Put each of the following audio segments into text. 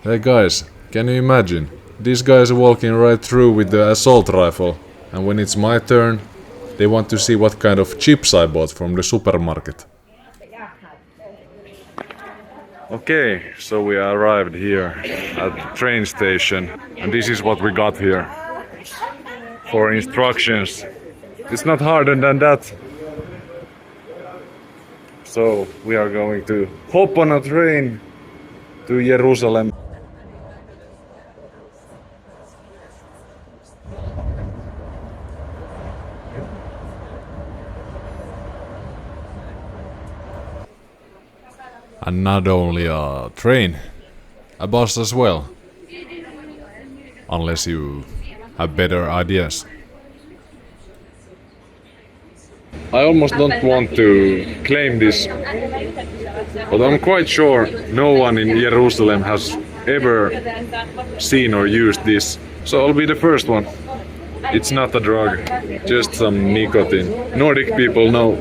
Hey guys, can you imagine? These guys are walking right through with the assault rifle, and when it's my turn, they want to see what kind of chips I bought from the supermarket. Okay, so we arrived here at the train station, and this is what we got here. For instructions. It's not harder than that. So we are going to hop on a train to Jerusalem. And not only a train, a bus as well. Unless you have better ideas. I almost don't want to claim this, but I'm quite sure no one in Jerusalem has ever seen or used this. So I'll be the first one. It's not a drug, just some nicotine. Nordic people know.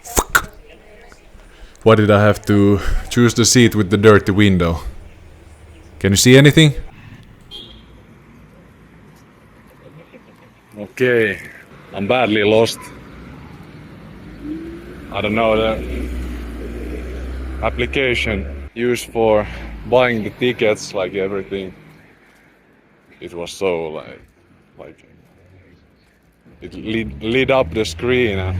Fuck. Why did I have to choose the seat with the dirty window? Can you see anything? Okay, I'm badly lost. I don't know the application used for buying the tickets, like everything. It was so like it lit up the screen and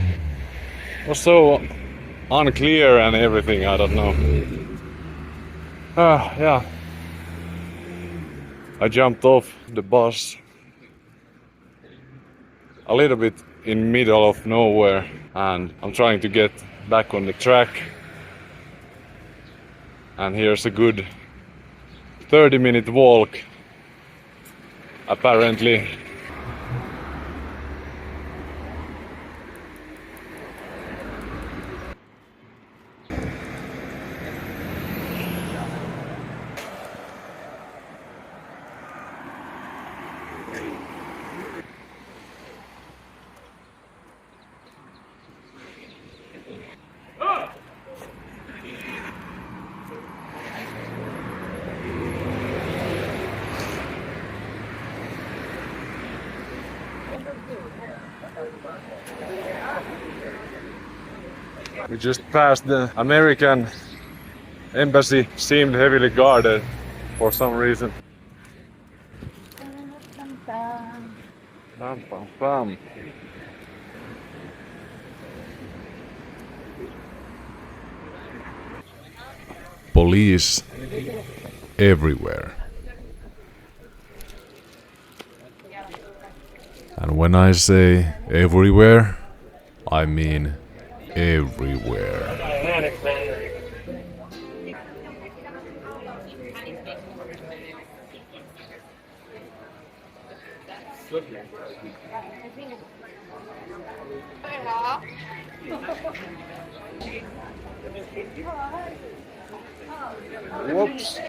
it was so unclear and everything. I don't know. Yeah. I jumped off the bus a little bit in middle of nowhere and I'm trying to get back on the track. And here's a good 30-minute walk, apparently. We just passed the American embassy, seemed heavily guarded for some reason. Pam, pam, pam. Police everywhere. And when I say everywhere, I mean everywhere. Whoops.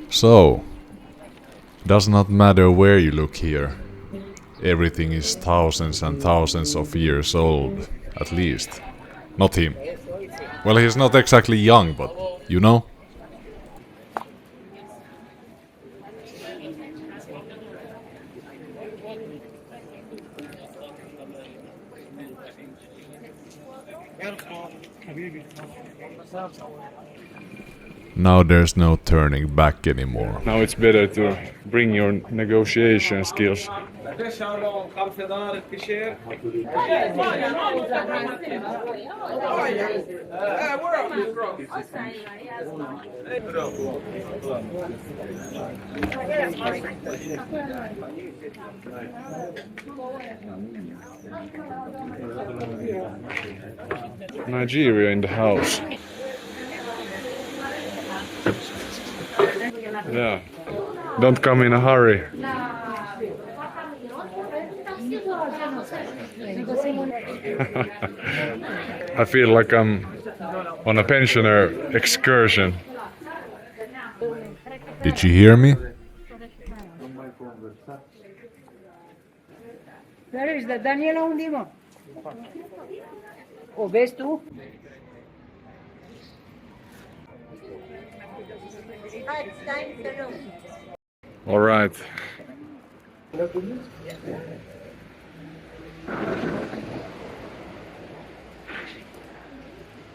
So, does not matter where you look here. Everything is thousands and thousands of years old, at least. Not him. Well, he's not exactly young, but you know? Now there's no turning back anymore. Now it's better to bring your negotiation skills. Shalom, خمسة كشير. Nigeria in the house. Yeah. Don't come in a hurry. I feel like I'm on a pensioner excursion. Did you hear me? Where is the Daniela Undimo? ¿O ves tú? All right.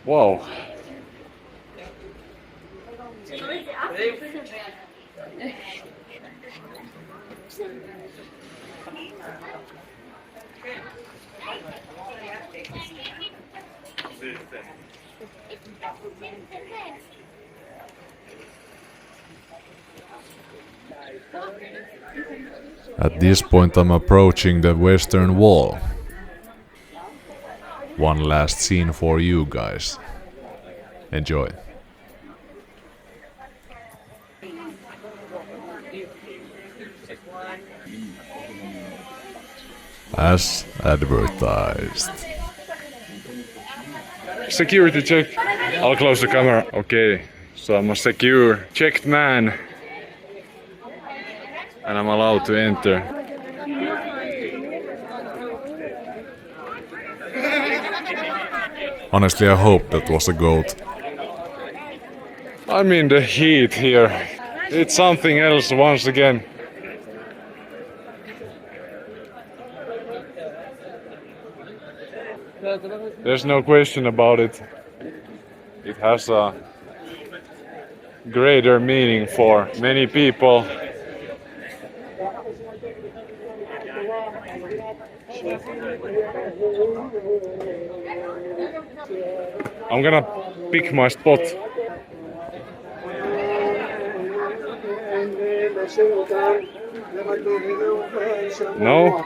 Wow. At this point I'm approaching the Western Wall. One last scene for you guys. Enjoy. As advertised. Security check. I'll close the camera. Okay, so I'm a secure, checked man. And I'm allowed to enter. Honestly, I hope that was a goat. I mean, the heat here. It's something else once again. There's no question about it. It has a greater meaning for many people. I'm gonna pick my spot. No,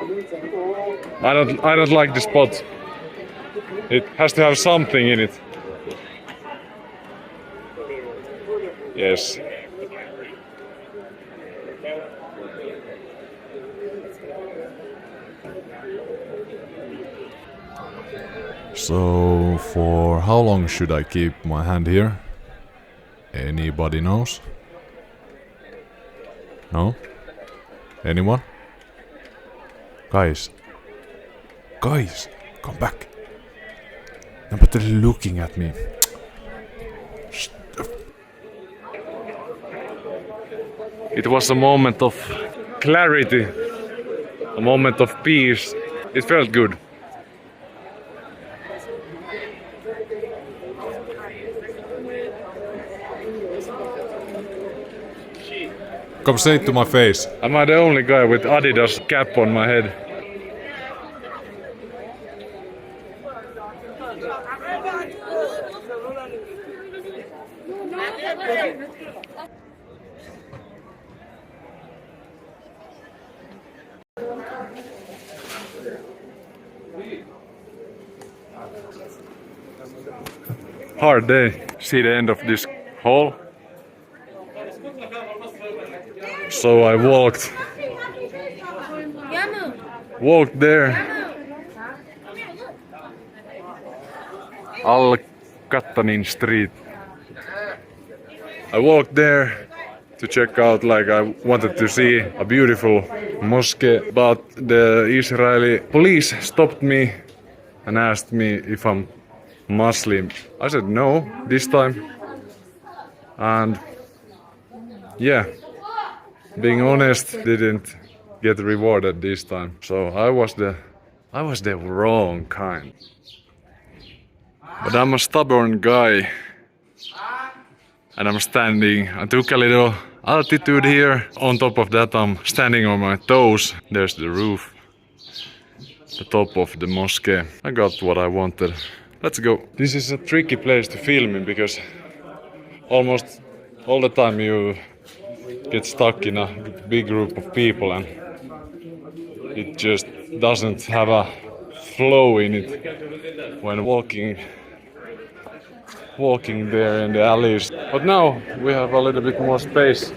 I don't like the spot. It has to have something in it. Yes. So, for how long should I keep my hand here? Anybody knows? No? Anyone? Guys. Guys, come back. No, but they're looking at me. It was a moment of clarity, a moment of peace. It felt good. Come say it to my face. Am I the only guy with Adidas cap on my head? Hard day. See the end of this hall? So I walked there. Al-Kattanin Street. I walked there to check out, like I wanted to see a beautiful mosque, but the Israeli police stopped me and asked me if I'm Muslim. I said no this time, and yeah, being honest, didn't get rewarded this time. So I was the wrong kind. But I'm a stubborn guy, and I'm standing. I took a little altitude here. On top of that, I'm standing on my toes. There's the roof, the top of the mosque. I got what I wanted. Let's go. This is a tricky place to film in because almost all the time you get stuck in a big group of people and it just doesn't have a flow in it when walking there in the alleys. But now we have a little bit more space.